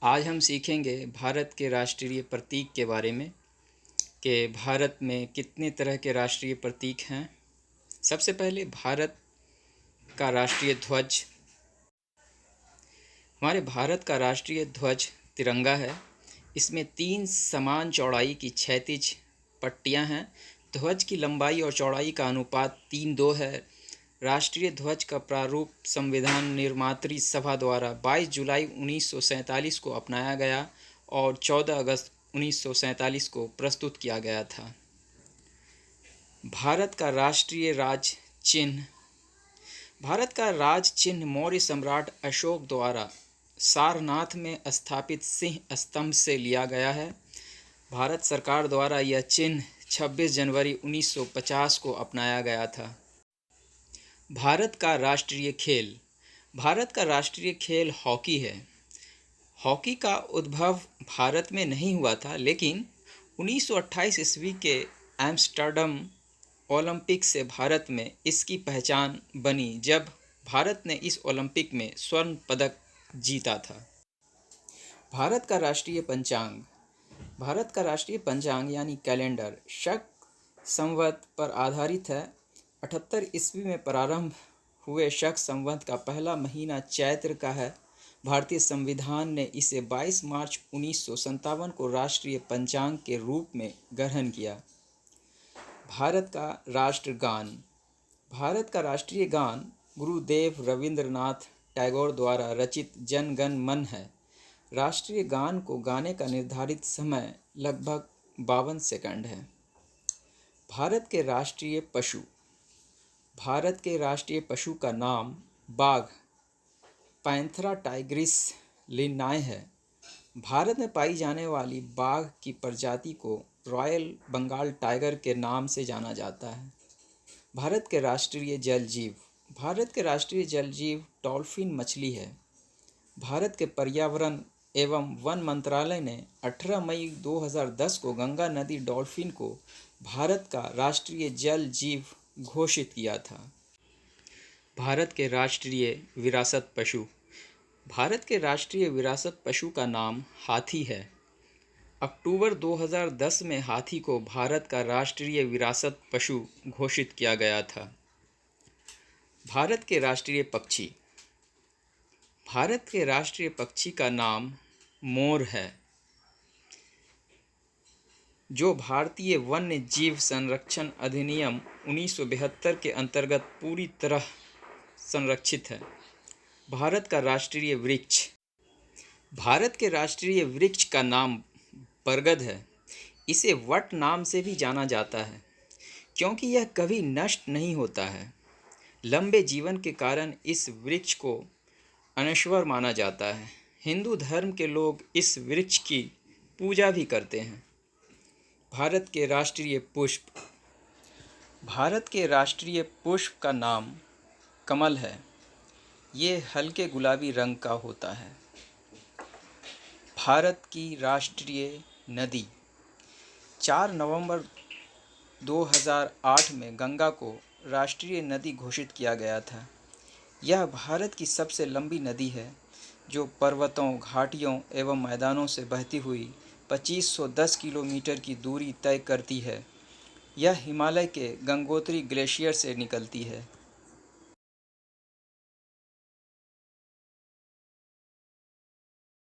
आज हम सीखेंगे भारत के राष्ट्रीय प्रतीक के बारे में कि भारत में कितने तरह के राष्ट्रीय प्रतीक हैं। सबसे पहले भारत का राष्ट्रीय ध्वज। हमारे भारत का राष्ट्रीय ध्वज तिरंगा है। इसमें 3 समान चौड़ाई की क्षैतिज पट्टियां हैं। ध्वज की लंबाई और चौड़ाई का अनुपात 3:2 है। राष्ट्रीय ध्वज का प्रारूप संविधान निर्मात्री सभा द्वारा 22 जुलाई 1947 को अपनाया गया और 14 अगस्त 1947 को प्रस्तुत किया गया था। भारत का राष्ट्रीय राज चिन्ह। भारत का राज चिन्ह मौर्य सम्राट अशोक द्वारा सारनाथ में स्थापित सिंह स्तंभ से लिया गया है। भारत सरकार द्वारा यह चिन्ह 26 जनवरी 1950 को अपनाया गया था। भारत का राष्ट्रीय खेल। भारत का राष्ट्रीय खेल हॉकी है। हॉकी का उद्भव भारत में नहीं हुआ था, लेकिन 1928 ईस्वी के एम्स्टर्डम ओलंपिक से भारत में इसकी पहचान बनी, जब भारत ने इस ओलंपिक में स्वर्ण पदक जीता था। भारत का राष्ट्रीय पंचांग। भारत का राष्ट्रीय पंचांग यानी कैलेंडर शक संवत पर आधारित है। 78 ईस्वी में प्रारंभ हुए शक संवत का पहला महीना चैत्र का है। भारतीय संविधान ने इसे 22 मार्च 1957 को राष्ट्रीय पंचांग के रूप में ग्रहण किया। भारत का राष्ट्रगान। भारत का राष्ट्रीय गान गुरुदेव रविंद्रनाथ टैगोर द्वारा रचित जन गण मन है। राष्ट्रीय गान को गाने का निर्धारित समय लगभग 52 सेकंड है। भारत के राष्ट्रीय पशु। भारत के राष्ट्रीय पशु का नाम बाघ पैंथेरा टाइग्रिस लिन्नाई है। भारत में पाई जाने वाली बाघ की प्रजाति को रॉयल बंगाल टाइगर के नाम से जाना जाता है। भारत के राष्ट्रीय जल जीव। भारत के राष्ट्रीय जल जीव डॉल्फिन मछली है। भारत के पर्यावरण एवं वन मंत्रालय ने 18 मई 2010 को गंगा नदी डॉल्फिन को भारत का राष्ट्रीय जल जीव घोषित किया था। भारत के राष्ट्रीय विरासत पशु। भारत के राष्ट्रीय विरासत पशु का नाम हाथी है। अक्टूबर 2010 में हाथी को भारत का राष्ट्रीय विरासत पशु घोषित किया गया था। भारत के राष्ट्रीय पक्षी। भारत के राष्ट्रीय पक्षी का नाम मोर है, जो भारतीय वन्य जीव संरक्षण अधिनियम 1972 के अंतर्गत पूरी तरह संरक्षित है। भारत का राष्ट्रीय वृक्ष। भारत के राष्ट्रीय वृक्ष का नाम बरगद है। इसे वट नाम से भी जाना जाता है, क्योंकि यह कभी नष्ट नहीं होता है। लंबे जीवन के कारण इस वृक्ष को अनश्वर माना जाता है। हिंदू धर्म के लोग इस वृक्ष की पूजा भी करते हैं। भारत के राष्ट्रीय पुष्प। भारत के राष्ट्रीय पुष्प का नाम कमल है। ये हल्के गुलाबी रंग का होता है। भारत की राष्ट्रीय नदी। 4 नवंबर 2008 में गंगा को राष्ट्रीय नदी घोषित किया गया था। यह भारत की सबसे लंबी नदी है, जो पर्वतों, घाटियों एवं मैदानों से बहती हुई 2510 किलोमीटर की दूरी तय करती है। यह हिमालय के गंगोत्री ग्लेशियर से निकलती है।